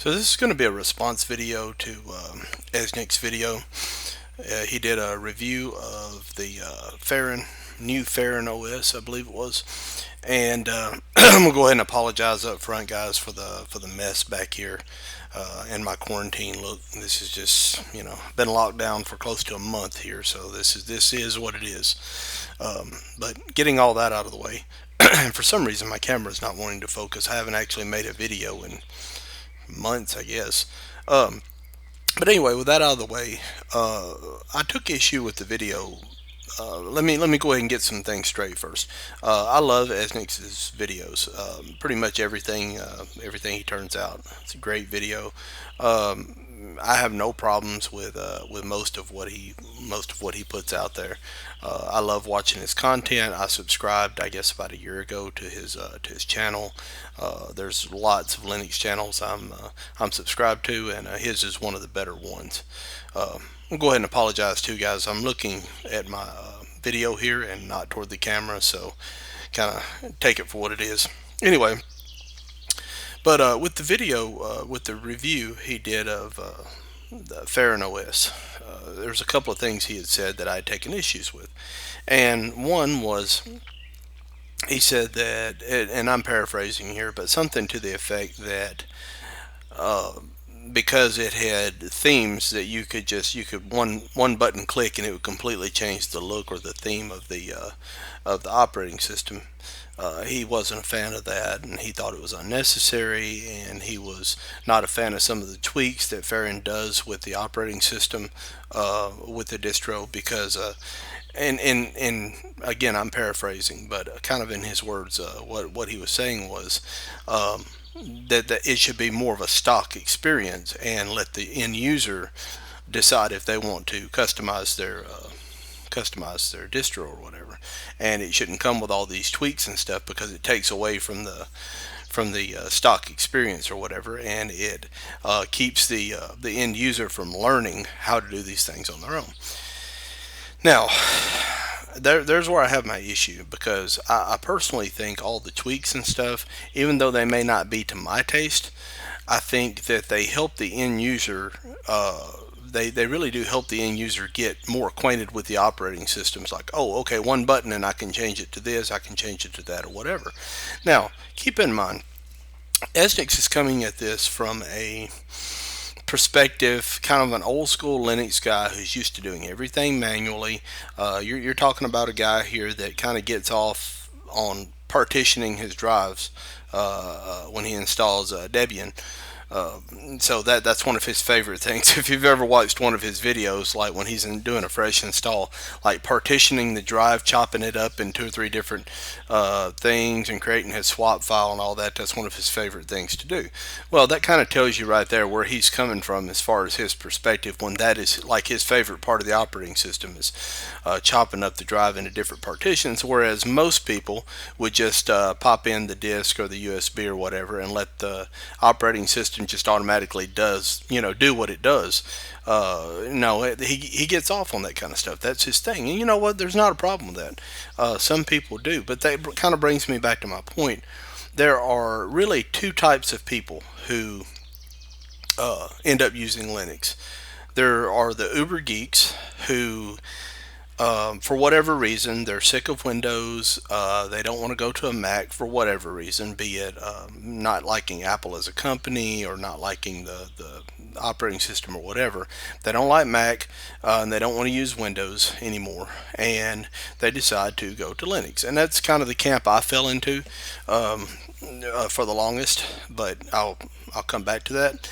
So this is going to be a response video to EZnix video. He did a review of the new Farron OS, I believe it was, and I'm gonna go ahead and apologize up front, guys, for the mess back here in my quarantine. Look, this is just been locked down for close to a month here, so this is what it is. But getting all that out of the way, and for some reason my camera is not wanting to focus. I haven't actually made a video in months, I guess. Um, but anyway, with that out of the way, I took issue with the video. Let me go ahead and get some things straight first. I love Esnix's videos. Pretty much everything he turns out. It's a great video. I have no problems with most of what he puts out there. I love watching his content. I subscribed, I guess, about a year ago to his channel. There's lots of Linux channels I'm subscribed to, and his is one of the better ones. I'll go ahead and apologize too, guys. I'm looking at my video here and not toward the camera, so kind of take it for what it is. Anyway, but with the video, with the review he did of the Farron OS, there's a couple of things he had said that I had taken issues with, and one was he said that, and I'm paraphrasing here, but something to the effect that uh, because it had themes that you could one button click and it would completely change the look or the theme of the operating system. He wasn't a fan of that, and he thought it was unnecessary, and he was not a fan of some of the tweaks that Farron does with the operating system with the distro because and again, I'm paraphrasing, but kind of in his words, what he was saying was um, that it should be more of a stock experience and let the end user decide if they want to customize their distro or whatever, and it shouldn't come with all these tweaks and stuff because it takes away from the stock experience or whatever, and it keeps the end user from learning how to do these things on their own. Now, there's where I have my issue because I personally think all the tweaks and stuff, even though they may not be to my taste, I think that they help the end user. They really do help the end user get more acquainted with the operating systems. Like, oh, okay, one button and I can change it to this, I can change it to that, or whatever. Now, keep in mind, Esnix is coming at this from a perspective, kind of an old school Linux guy who's used to doing everything manually. You're talking about a guy here that kind of gets off on partitioning his drives when he installs Debian. Uh, so that's one of his favorite things. If you've ever watched one of his videos, like when he's doing a fresh install, like partitioning the drive, chopping it up in two or three different things, and creating his swap file and all that, that's one of his favorite things to do. Well, that kind of tells you right there where he's coming from as far as his perspective. When that is like his favorite part of the operating system is chopping up the drive into different partitions, whereas most people would just pop in the disk or the USB or whatever and let the operating system just automatically do what it does. No, he gets off on that kind of stuff. That's his thing, and you know what? There's not a problem with that. Some people do, but that kind of brings me back to my point. There are really two types of people who end up using Linux. There are the uber geeks who for whatever reason, they're sick of Windows. They don't want to go to a Mac for whatever reason, be it not liking Apple as a company or not liking the operating system or whatever. They don't like Mac and they don't want to use Windows anymore, and they decide to go to Linux. And that's kind of the camp I fell into for the longest, but I'll come back to that.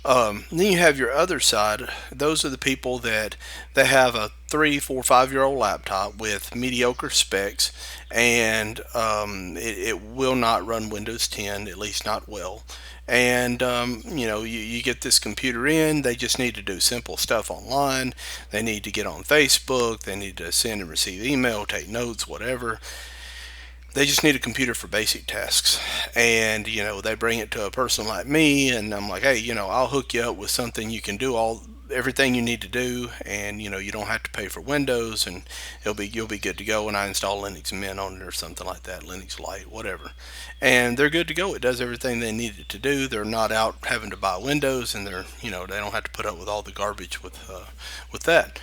Then you have your other side. Those are the people that they have a 3, 4, 5 year old laptop with mediocre specs, and it will not run Windows 10, at least not well. And you get this computer in. They just need to do simple stuff online. They need to get on Facebook. They need to send and receive email, take notes, whatever. They just need a computer for basic tasks, and they bring it to a person like me, and I'm like, hey, I'll hook you up with something you can do all everything you need to do, and you don't have to pay for Windows, and you'll be good to go. And I install Linux Mint on it or something like that, Linux Lite, whatever, and they're good to go. It does everything they need it to do. They're not out having to buy Windows, and they don't have to put up with all the garbage with that.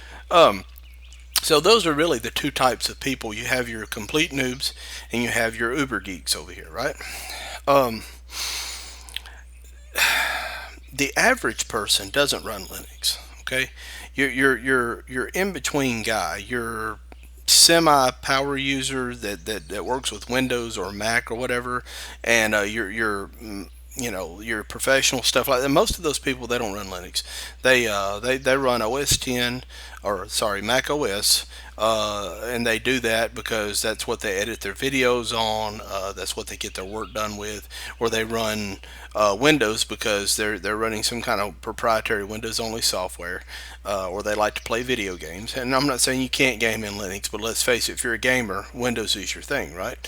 So those are really the two types of people. You have your complete noobs, and you have your uber geeks over here, right? Um, the average person doesn't run Linux. Okay, you're in between guy. You're semi power user that works with Windows or Mac or whatever, and your professional stuff like that. Most of those people, they don't run Linux. They run OS 10, or sorry, Mac OS, and they do that because that's what they edit their videos on. That's what they get their work done with. Or they run Windows because they're running some kind of proprietary Windows only software, or they like to play video games. And I'm not saying you can't game in Linux, but let's face it, if you're a gamer, Windows is your thing, right?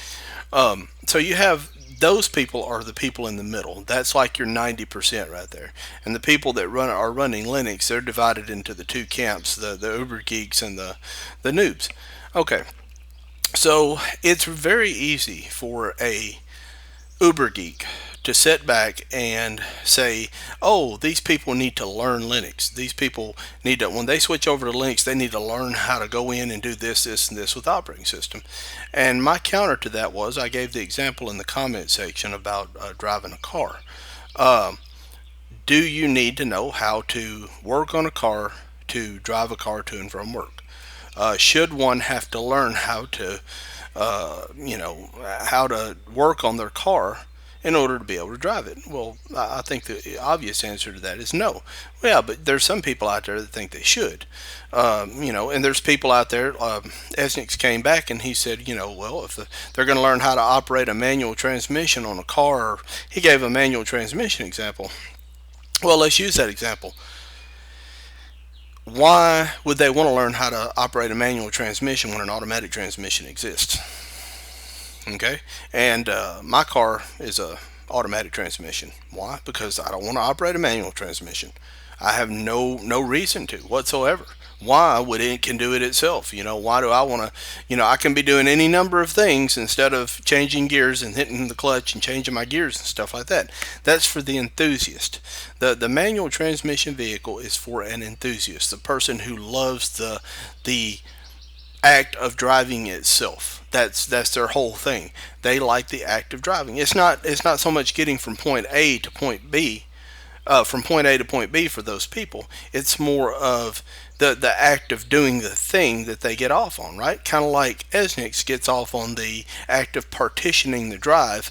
So you have those people are the people in the middle. That's like your 90% right there. And the people that are running Linux, they're divided into the two camps, the uber geeks and the noobs. Okay, so it's very easy for a uber geek to sit back and say, oh, these people need to learn Linux. These people need to, when they switch over to Linux, they need to learn how to go in and do this, this, and this with the operating system. And my counter to that was I gave the example in the comment section about driving a car. Uh, do you need to know how to work on a car to drive a car to and from work? Should one have to learn how to work on their car in order to be able to drive it? Well, I think the obvious answer to that is no. Well, yeah, but there's some people out there that think they should. And there's people out there. EZnix came back and he said, well, if they're going to learn how to operate a manual transmission on a car, he gave a manual transmission example. Well, let's use that example. Why would they want to learn how to operate a manual transmission when an automatic transmission exists? Okay, and my car is a automatic transmission. Why? Because I don't want to operate a manual transmission. I have no reason to whatsoever. Why would it can do it itself? Why do I want to? I can be doing any number of things instead of changing gears and hitting the clutch and changing my gears and stuff like that. That's for the enthusiast. The manual transmission vehicle is for an enthusiast, the person who loves the act of driving itself. That's their whole thing. They like the act of driving. It's not so much getting from point A to point B, from point A to point B for those people. It's more of the act of doing the thing that they get off on, right? Kind of like EZnix gets off on the act of partitioning the drive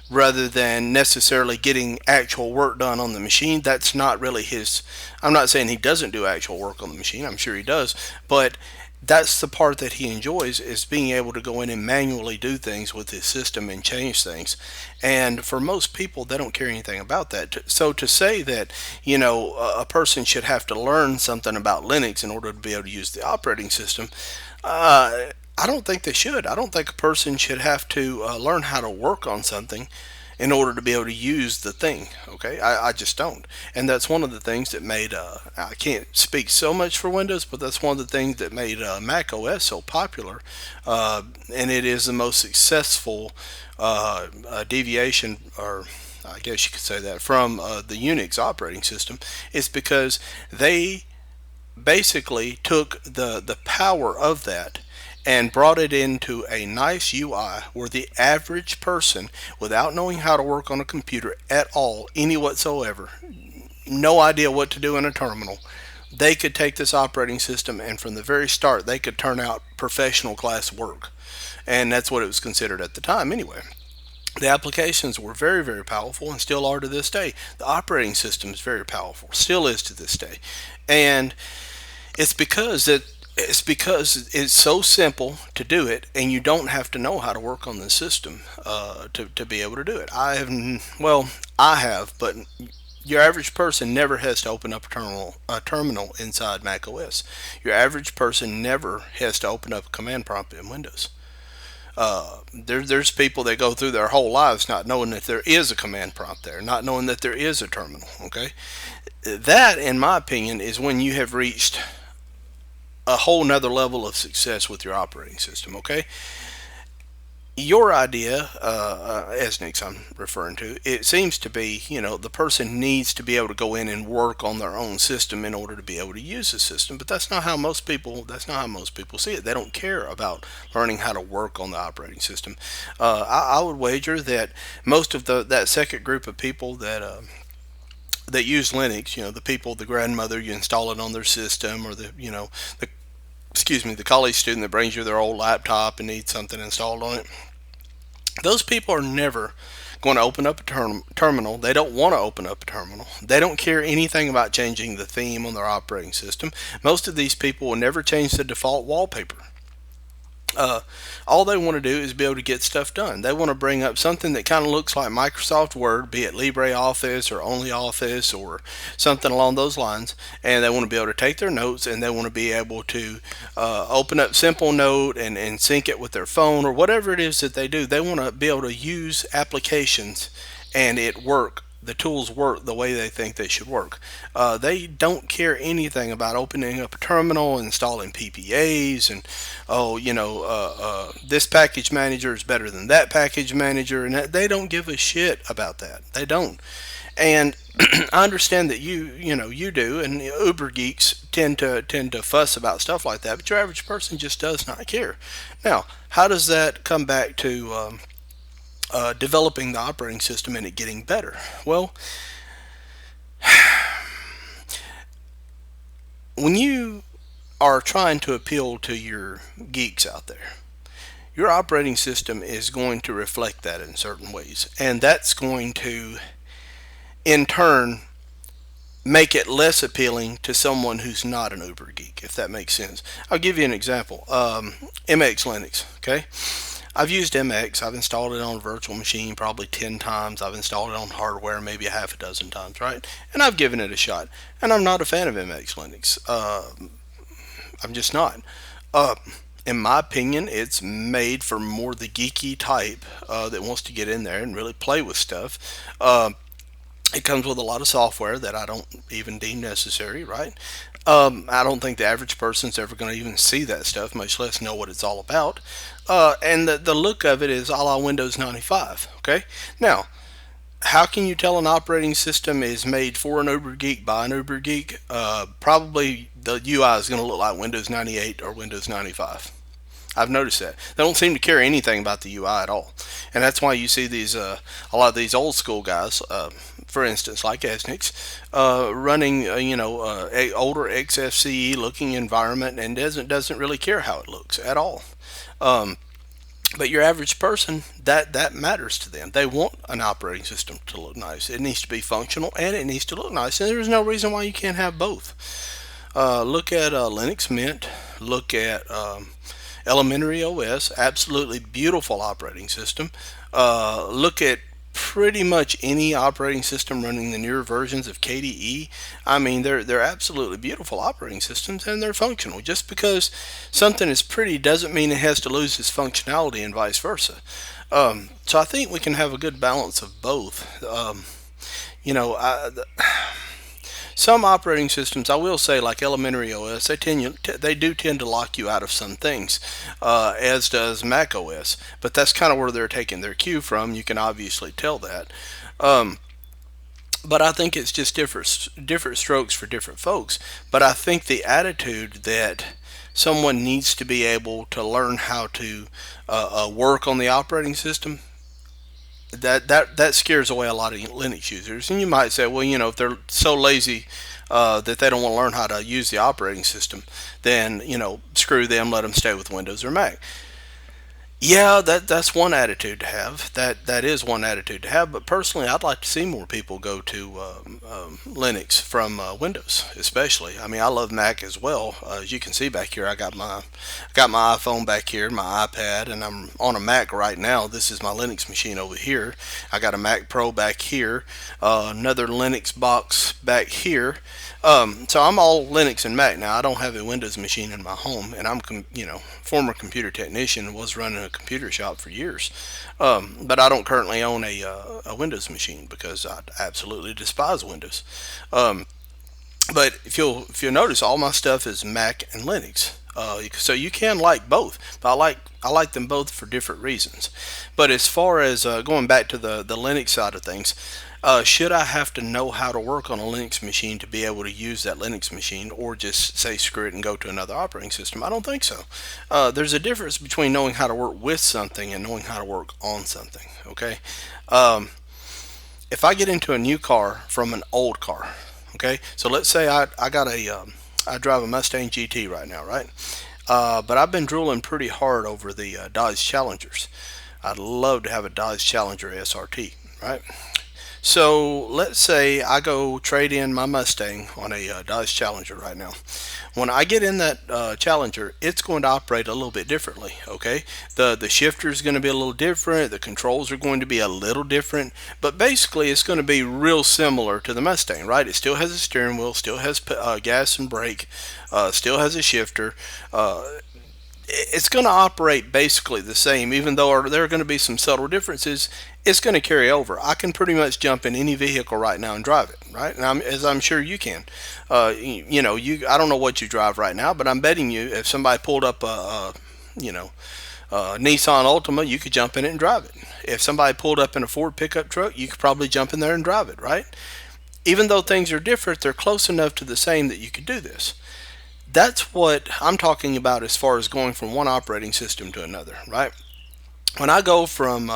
rather than necessarily getting actual work done on the machine. That's not really his. I'm not saying he doesn't do actual work on the machine. I'm sure he does, but that's the part that he enjoys, is being able to go in and manually do things with his system and change things. And for most people, they don't care anything about that. So to say that a person should have to learn something about Linux in order to be able to use the operating system, I don't think they should. I don't think a person should have to learn how to work on something in order to be able to use the thing. Okay, I just don't. And that's one of the things that made, I can't speak so much for Windows, but that's one of the things that made Mac OS so popular. And it is the most successful deviation, or I guess you could say that, from the Unix operating system. Is because they basically took the power of that and brought it into a nice UI where the average person, without knowing how to work on a computer at all, any whatsoever, no idea what to do in a terminal, they could take this operating system and from the very start they could turn out professional class work. And that's what it was considered at the time anyway. The applications were very, very powerful and still are to this day. The operating system is very powerful, still is to this day. And it's because it's so simple to do it, and you don't have to know how to work on the system to be able to do it. I have, but your average person never has to open up a terminal inside Mac OS. Your average person never has to open up a command prompt in Windows. There's people that go through their whole lives not knowing that there is a command prompt there, not knowing that there is a terminal. Okay, that, in my opinion, is when you have reached a whole nother level of success with your operating system. Okay, your idea, EZnix I'm referring to, it seems to be, the person needs to be able to go in and work on their own system in order to be able to use the system. But that's not how most people. That's not how most people see it. They don't care about learning how to work on the operating system. I would wager that most of that second group of people that use Linux, the people, the grandmother, you install it on their system, or the the college student that brings you their old laptop and needs something installed on it. Those people are never going to open up a terminal. They don't want to open up a terminal. They don't care anything about changing the theme on their operating system. Most of these people will never change the default wallpaper. Uh, all they want to do is be able to get stuff done. They want to bring up something that kind of looks like Microsoft Word, be it LibreOffice or OnlyOffice or something along those lines, and they want to be able to take their notes, and they want to be able to open up Simple Note and sync it with their phone or whatever it is that they do. They want to be able to use applications and it work. The tools work the way they think they should work. They don't care anything about opening up a terminal, installing PPAs, and this package manager is better than that package manager, and they don't give a shit about that. They don't. And I understand that you do, and Uber geeks tend to fuss about stuff like that, but your average person just does not care. Now, how does that come back to developing the operating system and it getting better? Well, when you are trying to appeal to your geeks out there, your operating system is going to reflect that in certain ways, and that's going to, in turn, make it less appealing to someone who's not an Uber geek, if that makes sense. I'll give you an example. MX Linux, okay? I've used MX. I've installed it on a virtual machine probably 10 times. I've installed it on hardware maybe a half a dozen times, right? And I've given it a shot. And I'm not a fan of MX Linux. I'm just not. Uh, in my opinion, it's made for more the geeky type that wants to get in there and really play with stuff. It comes with a lot of software that I don't even deem necessary, right? I don't think the average person's ever going to even see that stuff, much less know what it's all about. And the look of it is a la Windows 95. Okay, now how can you tell an operating system is made for an Uber geek by an Uber geek? Probably the UI is going to look like Windows 98 or Windows 95. I've noticed that they don't seem to care anything about the UI at all, and that's why you see these a lot of these old school guys, for instance, like EZnix, running a older XFCE looking environment and doesn't really care how it looks at all. Um, but your average person, that matters to them. They want an operating system to look nice. It needs to be functional and it needs to look nice, and there's no reason why you can't have both. Look at Linux Mint. Look at Elementary OS, absolutely beautiful operating system. Look at pretty much any operating system running the newer versions of KDE. I mean, they're absolutely beautiful operating systems and they're functional. Just because something is pretty doesn't mean it has to lose its functionality and vice versa. So I think we can have a good balance of both. You know, I, some operating systems, I will say, like Elementary OS, they do tend to lock you out of some things, as does Mac OS. But that's kind of where they're taking their cue from. You can obviously tell that. Um, but I think it's just different strokes for different folks. But I think the attitude that someone needs to be able to learn how to work on the operating system, that scares away a lot of Linux users. And you might say, well, if they're so lazy that they don't want to learn how to use the operating system, then screw them, let them stay with Windows or Mac. Yeah, that's one attitude to have. That is one attitude to have. But personally, I'd like to see more people go to Linux from Windows, especially. I mean, I love Mac as well. As you can see back here, I got my iPhone back here, my iPad, and I'm on a Mac right now. This is my Linux machine over here. I got a Mac Pro back here, another Linux box back here. So I'm all Linux and Mac now. I don't have a Windows machine in my home, and I'm former computer technician, was running a computer shop for years. But I don't currently own a Windows machine because I absolutely despise Windows. Um, but if you'll notice, all my stuff is Mac and Linux. So you can like both, but I like them both for different reasons. But as far as going back to the Linux side of things, should I have to know how to work on a Linux machine to be able to use that Linux machine, or just say screw it and go to another operating system? I don't think so. There's a difference between knowing how to work with something and knowing how to work on something. Okay, um, if I get into a new car from an old car, okay, so let's say I drive a Mustang GT right now, right? But I've been drooling pretty hard over the Dodge Challengers. I'd love to have a Dodge Challenger SRT, right? So let's say I go trade in my Mustang on a Dodge Challenger right now. When I get in that Challenger, it's going to operate a little bit differently. Okay, the shifter is going to be a little different. The controls are going to be a little different, but basically it's going to be real similar to the Mustang, right? It still has a steering wheel, still has gas and brake, still has a shifter. It's going to operate basically the same, even though there are going to be some subtle differences. It's going to carry over. I can pretty much jump in any vehicle right now and drive it, right? And as I'm sure you can. I don't know what you drive right now, but I'm betting you if somebody pulled up a Nissan Altima, you could jump in it and drive it. If somebody pulled up in a Ford pickup truck, you could probably jump in there and drive it, right? Even though things are different, they're close enough to the same that you could do this. That's what I'm talking about as far as going from one operating system to another, right? When I go from,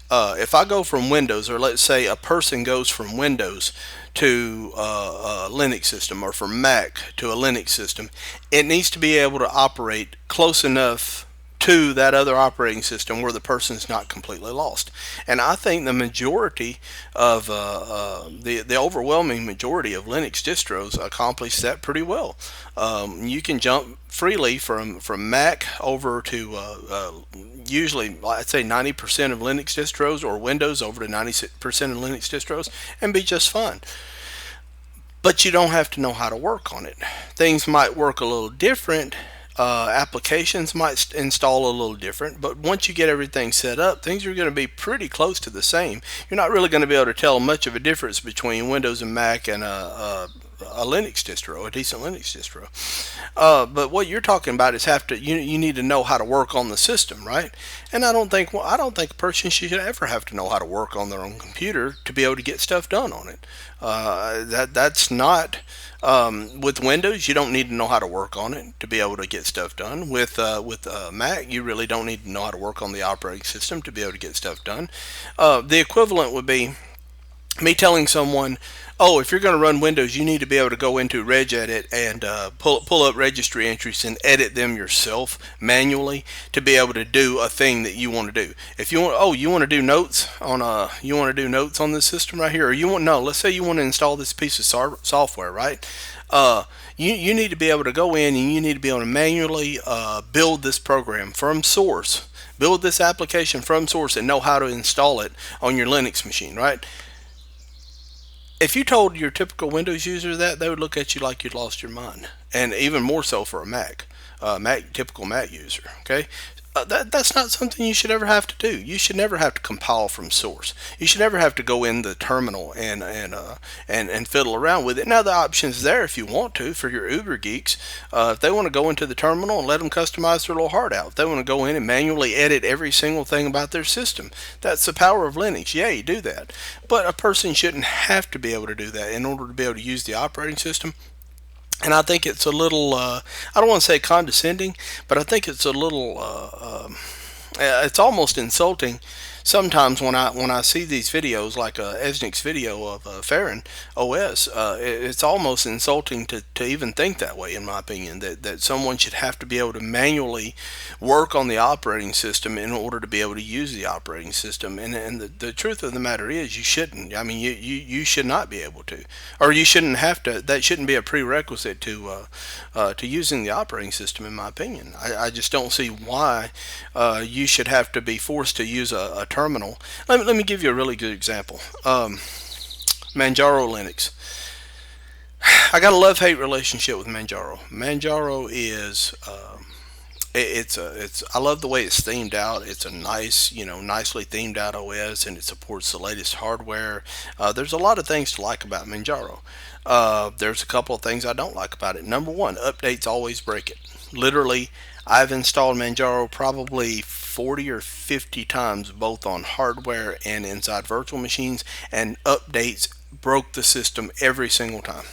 if I go from Windows, or let's say a person goes from Windows to a Linux system, or from Mac to a Linux system, it needs to be able to operate close enough to that other operating system where the person's not completely lost. And I think the majority of the overwhelming majority of Linux distros accomplish that pretty well. You can jump freely from Mac over to usually I'd say 90% of Linux distros, or Windows over to 90% of Linux distros, and be just fine. But you don't have to know how to work on it. Things might work a little different. Applications might install a little different, but once you get everything set up, things are going to be pretty close to the same. You're not really going to be able to tell much of a difference between Windows and Mac and a Linux distro, a decent Linux distro. But what you're talking about is you need to know how to work on the system, right? And I don't think a person should ever have to know how to work on their own computer to be able to get stuff done on it. That's not. With Windows, you don't need to know how to work on it to be able to get stuff done. With Mac, you really don't need to know how to work on the operating system to be able to get stuff done. The equivalent would be me telling someone, oh, if you're going to run Windows, you need to be able to go into regedit and pull up registry entries and edit them yourself manually to be able to do a thing that you want to do. If you want to do notes on this system right here, or let's say you want to install this piece of software, right? You need to be able to go in and you need to be able to manually build this program from source, build this application from source, and know how to install it on your Linux machine, right? If you told your typical Windows user that, they would look at you like you'd lost your mind, and even more so for a typical Mac user. Okay, that's not something you should ever have to do. You should never have to compile from source. You should never have to go in the terminal and fiddle around with it. Now the option's there if you want to for your Uber geeks. If they want to go into the terminal and let them customize their little heart out, if they want to go in and manually edit every single thing about their system, that's the power of Linux. Yeah, you do that. But a person shouldn't have to be able to do that in order to be able to use the operating system. And I think it's a little, I don't want to say condescending, but I think it's a little, it's almost insulting sometimes when I see these videos, like a EZnix video of Farron OS. It's almost insulting to even think that way, in my opinion, that someone should have to be able to manually work on the operating system in order to be able to use the operating system. And the truth of the matter is, you shouldn't. I mean, you should not be able to, or you shouldn't have to. That shouldn't be a prerequisite to using the operating system, in my opinion. I just don't see why you should have to be forced to use a terminal. Let me give you a really good example. Manjaro Linux. I got a love-hate relationship with Manjaro. Manjaro is It's I love the way it's themed out. It's a nice, nicely themed out OS, and it supports the latest hardware. There's a lot of things to like about Manjaro. There's a couple of things I don't like about it. Number one, updates always break it. Literally, I've installed Manjaro probably 40 or 50 times, both on hardware and inside virtual machines, and updates broke the system every single time.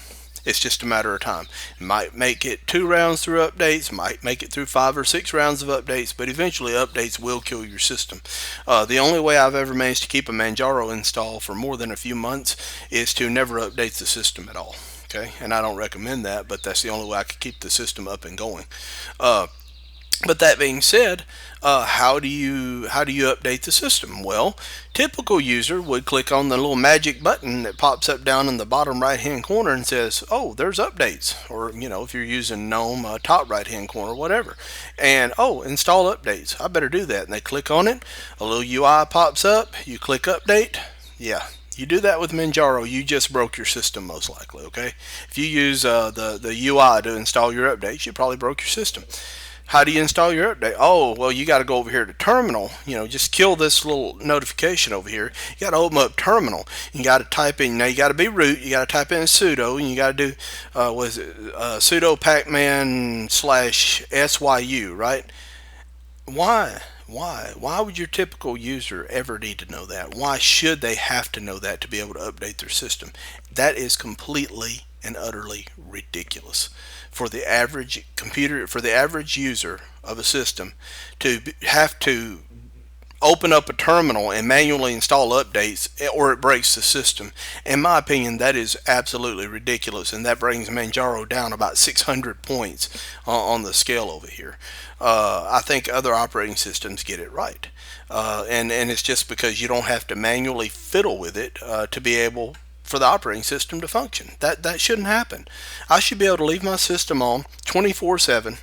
It's just a matter of time. Might make it 2 rounds through updates, might make it through 5 or 6 rounds of updates, but eventually updates will kill your system. The only way I've ever managed to keep a Manjaro install for more than a few months is to never update the system at all. Okay, and I don't recommend that, but that's the only way I could keep the system up and going. Uh, but that being said, how do you update the system? Well, typical user would click on the little magic button that pops up down in the bottom right hand corner and says, "Oh, there's updates," or if you're using GNOME, top right hand corner, whatever, and oh, install updates. I better do that. And they click on it, a little UI pops up. You click update. Yeah, you do that with Manjaro, you just broke your system most likely. Okay, if you use the UI to install your updates, you probably broke your system. How do you install your update? Oh, well, you got to go over here to terminal. Just kill this little notification over here. You got to open up terminal. You got to type in, now you got to be root. You got to type in sudo, and you got to do, sudo pacman/syu, right? Why? Why would your typical user ever need to know that? Why should they have to know that to be able to update their system? That is completely and utterly ridiculous for the average computer, for the average user of a system to have to open up a terminal and manually install updates, or it breaks the system. In my opinion, that is absolutely ridiculous, and that brings Manjaro down about 600 points on the scale over here. I think other operating systems get it right, and it's just because you don't have to manually fiddle with it to be able for the operating system to function. That shouldn't happen. I should be able to leave my system on 24/7,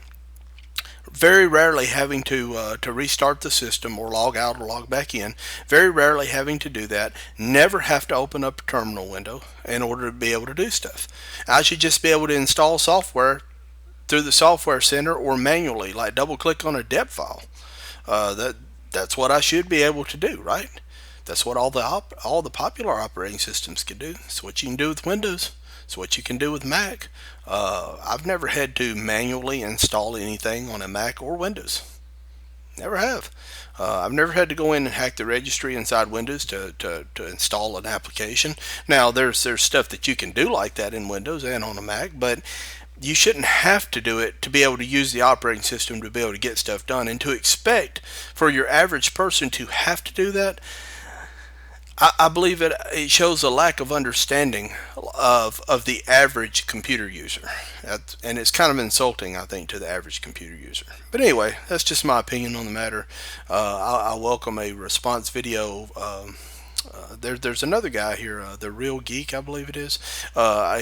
very rarely having to restart the system or log out or log back in. Very rarely having to do that. Never have to open up a terminal window in order to be able to do stuff. I should just be able to install software through the software center or manually, like double click on a deb file. That's what I should be able to do, right? That's what all the popular operating systems can do. It's what you can do with Windows. It's what you can do with Mac. I've never had to manually install anything on a Mac or Windows. Never have. I've never had to go in and hack the registry inside Windows to install an application. Now, there's stuff that you can do like that in Windows and on a Mac, but you shouldn't have to do it to be able to use the operating system to be able to get stuff done. And to expect for your average person to have to do that, I believe it shows a lack of understanding of the average computer user. And it's kind of insulting, I think, to the average computer user. But anyway, that's just my opinion on the matter. I welcome a response video. There's another guy here, The Real Geek, I believe it is.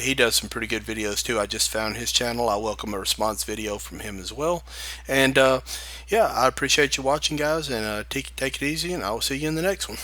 He does some pretty good videos too. I just found his channel. I welcome a response video from him as well. And yeah, I appreciate you watching, guys, and take it easy, and I will see you in the next one.